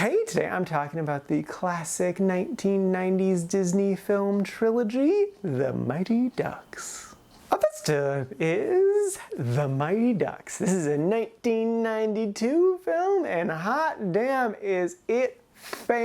Hey, today I'm talking about the classic 1990s Disney film trilogy, The Mighty Ducks. Up first up is The Mighty Ducks. This is a 1992 film, and hot damn is it fantastic.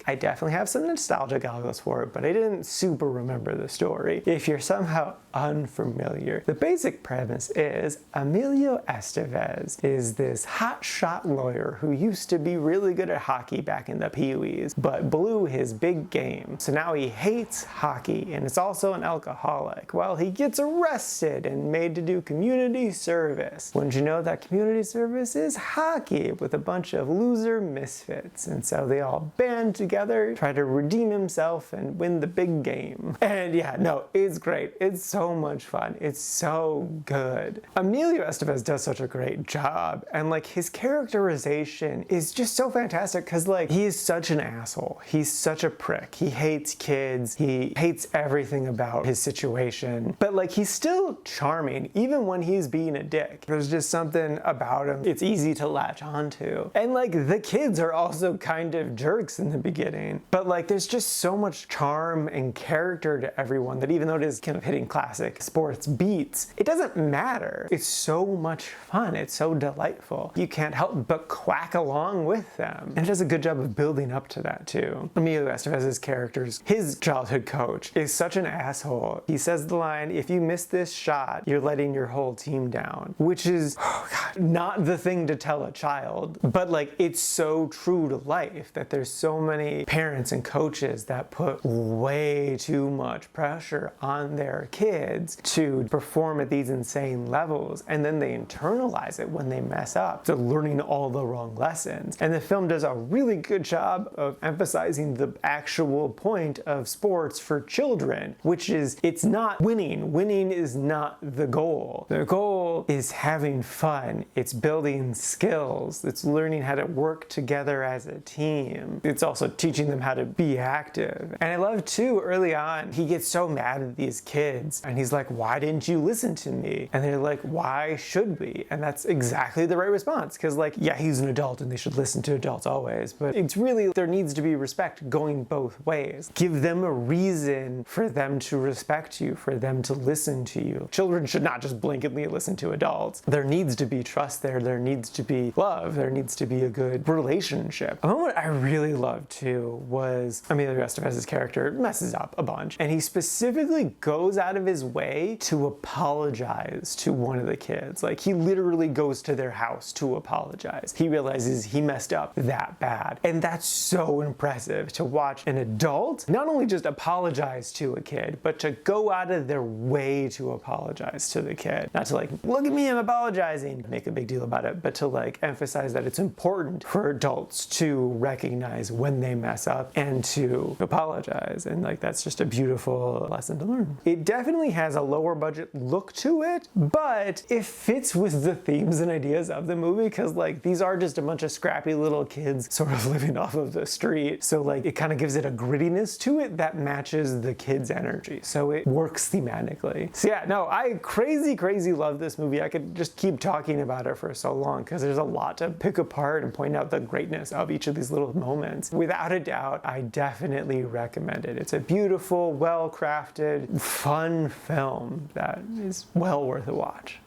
I definitely have some nostalgia goggles for it, but I didn't super remember the story. If you're somehow unfamiliar, the basic premise is Emilio Estevez is this hotshot lawyer who used to be really good at hockey back in the Pee-wees, but blew his big game. So now he hates hockey and is also an alcoholic. Well, he gets arrested and made to do community service. Wouldn't you know that community service is hockey with a bunch of loser misfits, and so they all band together, try to redeem himself and win the big game. And yeah, no, it's great. It's so much fun. It's so good. Emilio Estevez does such a great job, and like his characterization is just so fantastic because like he is such an asshole. He's such a prick. He hates kids. He hates everything about his situation, but like he's still charming even when he's being a dick. There's just something about him it's easy to latch onto. And like the kids are also kind of jerks in the beginning, but like there's just so much charm and character to everyone that even though it is kind of hitting classic sports beats, it doesn't matter. It's so much fun. It's so delightful. You can't help but quack along with them. And it does a good job of building up to that too. Emilio Estevez's characters, his childhood coach is such an asshole. He says the line, "If you miss this shot, you're letting your whole team down," which is, oh God, not the thing to tell a child, but like it's so true to life that there's so many parents and coaches that put way too much pressure on their kids to perform at these insane levels, and then they internalize it when they mess up. So learning all the wrong lessons. And the film does a really good job of emphasizing the actual point of sports for children, which is it's not winning. Winning is not the goal. The goal is having fun. It's building skills. It's learning how to work together as a team. It's also teaching them how to be active. And I love too, early on, he gets so mad at these kids and he's like, "Why didn't you listen to me?" And they're like, "Why should we?" And that's exactly the right response, because like, yeah, he's an adult and they should listen to adults always, but it's really, there needs to be respect going both ways. Give them a reason for them to respect you, for them to listen to you. Children should not just blanketly listen to adults. There needs to be trust there. There needs to be love. There needs to be a good relationship. A moment I really loved too was Emilio Estevez's character messes up a bunch, and he specifically goes out of his way to apologize to one of the kids. Like he literally goes to their house to apologize. He realizes he messed up that bad. And that's so impressive to watch an adult not only just apologize to a kid, but to go out of their way to apologize to the kid. Not to like, "Look at me, I'm apologizing," make a big deal about it, but to like emphasize that it's important for adults to recognize when they mess up and to apologize. And like that's just a beautiful lesson to learn. It definitely has a lower budget look to it, but it fits with the themes and ideas of the movie, because like these are just a bunch of scrappy little kids sort of living off of the street. So like it kind of gives it a grittiness to it that matches the kids' energy. So it works thematically. So yeah, no, I crazy love this movie. I could just keep talking about it for so long because there's a lot to pick apart and point out the greatness of each of these little moments. Without a doubt, I definitely recommend it. It's a beautiful, well-crafted, fun film that is well worth a watch.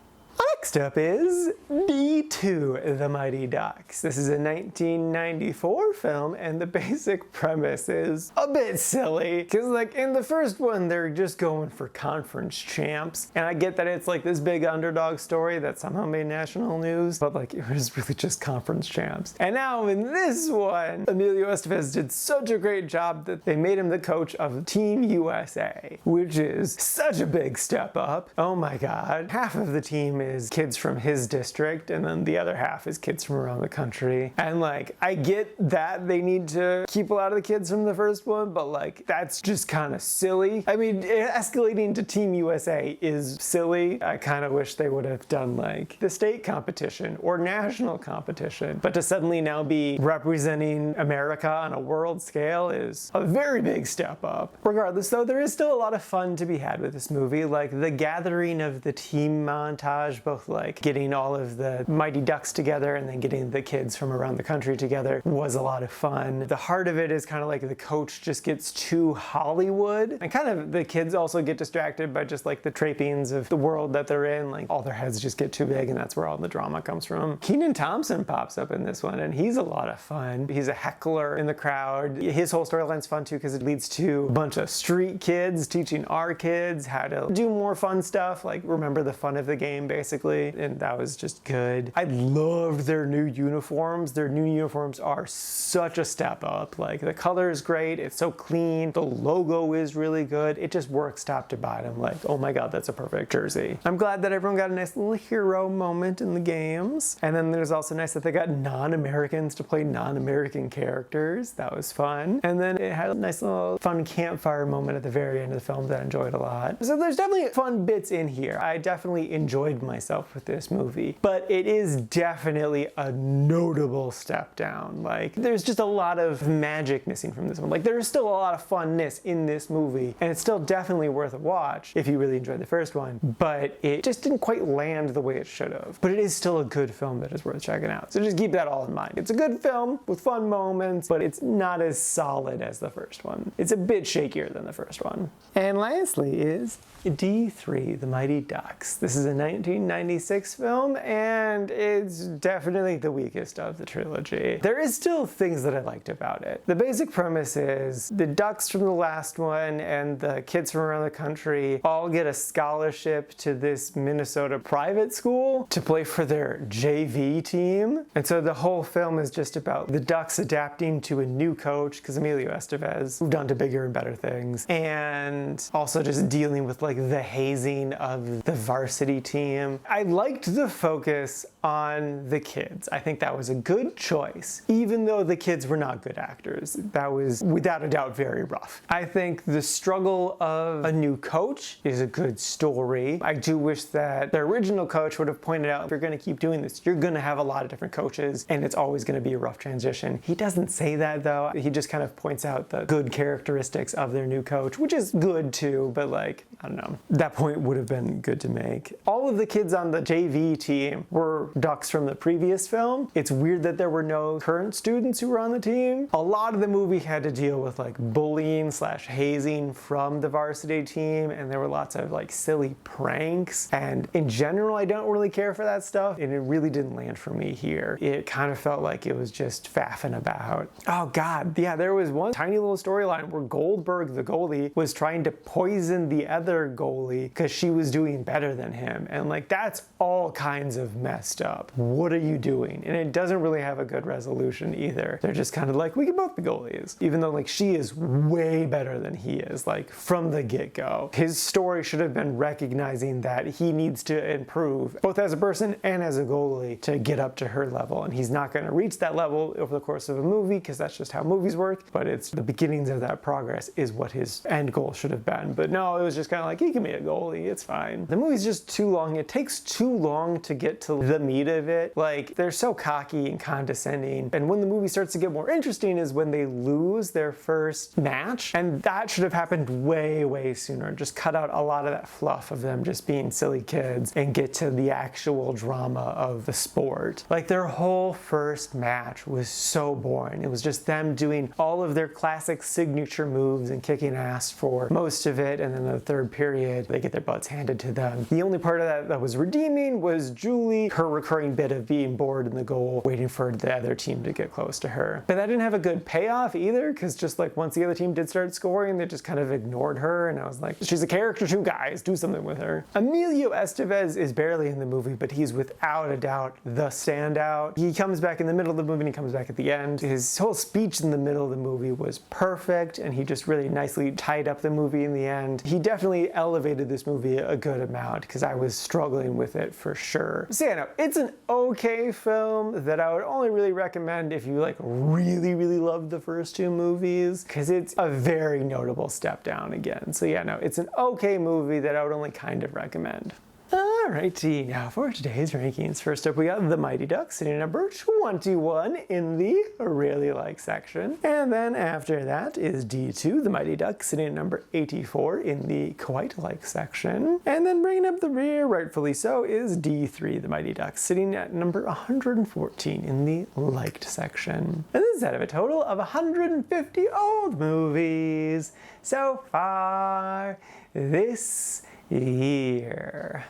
Next up is D2, The Mighty Ducks. This is a 1994 film, and the basic premise is a bit silly, because like in the first one they're just going for conference champs, and I get that it's like this big underdog story that somehow made national news, but like it was really just conference champs. And now in this one, Emilio Estevez did such a great job that they made him the coach of Team USA, which is such a big step up. Oh my God. Half of the team is kids from his district, and then the other half is kids from around the country. And like, I get that they need to keep a lot of the kids from the first one, but like, that's just kind of silly. I mean, escalating to Team USA is silly. I kind of wish they would have done like the state competition or national competition, but to suddenly now be representing America on a world scale is a very big step up. Regardless though, there is still a lot of fun to be had with this movie, like the gathering of the team montage, both both like getting all of the Mighty Ducks together and then getting the kids from around the country together was a lot of fun. The heart of it is kind of like the coach just gets too Hollywood, and kind of the kids also get distracted by just like the trappings of the world that they're in. Like all their heads just get too big, and that's where all the drama comes from. Kenan Thompson pops up in this one, and he's a lot of fun. He's a heckler in the crowd. His whole storyline's fun too because it leads to a bunch of street kids teaching our kids how to do more fun stuff, like remember the fun of the game basically, and that was just good. I loved their new uniforms. Their new uniforms are such a step up. Like the color is great, it's so clean, the logo is really good, it just works top to bottom. Like, oh my god, that's a perfect jersey. I'm glad that everyone got a nice little hero moment in the games. And then there's also nice that they got non-Americans to play non-American characters. That was fun. And then it had a nice little fun campfire moment at the very end of the film that I enjoyed a lot. So there's definitely fun bits in here. I definitely enjoyed myself with this movie, but it is definitely a notable step down. Like there's just a lot of magic missing from this one. Like there's still a lot of funness in this movie, and it's still definitely worth a watch if you really enjoyed the first one, but it just didn't quite land the way it should have. But it is still a good film that is worth checking out. So just keep that all in mind. It's a good film with fun moments, but it's not as solid as the first one. It's a bit shakier than the first one. And lastly is D3, The Mighty Ducks. This is a 1996 film, and it's definitely the weakest of the trilogy. There is still things that I liked about it. The basic premise is the ducks from the last one and the kids from around the country all get a scholarship to this Minnesota private school to play for their JV team. And so the whole film is just about the Ducks adapting to a new coach, because Emilio Estevez moved on to bigger and better things, and also just dealing with like the hazing of the varsity team. I liked the focus on the kids. I think that was a good choice, even though the kids were not good actors. That was without a doubt very rough. I think the struggle of a new coach is a good story. I do wish that the original coach would have pointed out, if you're going to keep doing this, you're going to have a lot of different coaches and it's always going to be a rough transition. He doesn't say that though. He just kind of points out the good characteristics of their new coach, which is good too, but like, I don't know. That point would have been good to make. All of the kids on the JV team were Ducks from the previous film. It's weird that there were no current students who were on the team. A lot of the movie had to deal with like bullying / hazing from the varsity team, and there were lots of like silly pranks, and in general I don't really care for that stuff, and it really didn't land for me here. It kind of felt like it was just faffing about. Oh god, yeah, there was one tiny little storyline where Goldberg, the goalie, was trying to poison the other goalie because she was doing better than him, and like that's all kinds of messed up. What are you doing? And it doesn't really have a good resolution either. They're just kind of like, we can both be goalies, even though like she is way better than he is, like from the get-go. His story should have been recognizing that he needs to improve both as a person and as a goalie to get up to her level, and he's not going to reach that level over the course of a movie because that's just how movies work, but it's the beginnings of that progress is what his end goal should have been. But no, it was just kind of like, he can be a goalie, it's fine. The movie's just too long. It takes too long to get to the meat of it. Like, they're so cocky and condescending, and when the movie starts to get more interesting is when they lose their first match, and that should have happened way sooner. Just cut out a lot of that fluff of them just being silly kids and get to the actual drama of the sport. Like, their whole first match was so boring. It was just them doing all of their classic signature moves and kicking ass for most of it, and then the third period they get their butts handed to them. The only part of that that was redeeming was Julie, her recurring bit of being bored in the goal, waiting for the other team to get close to her. But that didn't have a good payoff either, because just like once the other team did start scoring, they just kind of ignored her, and I was like, she's a character too, guys, do something with her. Emilio Estevez is barely in the movie, but he's without a doubt the standout. He comes back in the middle of the movie and he comes back at the end. His whole speech in the middle of the movie was perfect, and he just really nicely tied up the movie in the end. He definitely elevated this movie a good amount, because I was struggling with it for sure. So yeah, no, it's an okay film that I would only really recommend if you like really love the first two movies, because it's a very notable step down again. So yeah, no, it's an okay movie that I would only kind of recommend. Alrighty, now for today's rankings. First up, we got The Mighty Ducks sitting at number 21 in the really like section. And then after that is D2, The Mighty Ducks sitting at number 84 in the quite like section. And then bringing up the rear, rightfully so, is D3, The Mighty Ducks sitting at number 114 in the liked section. And this is out of a total of 150 old movies so far this year.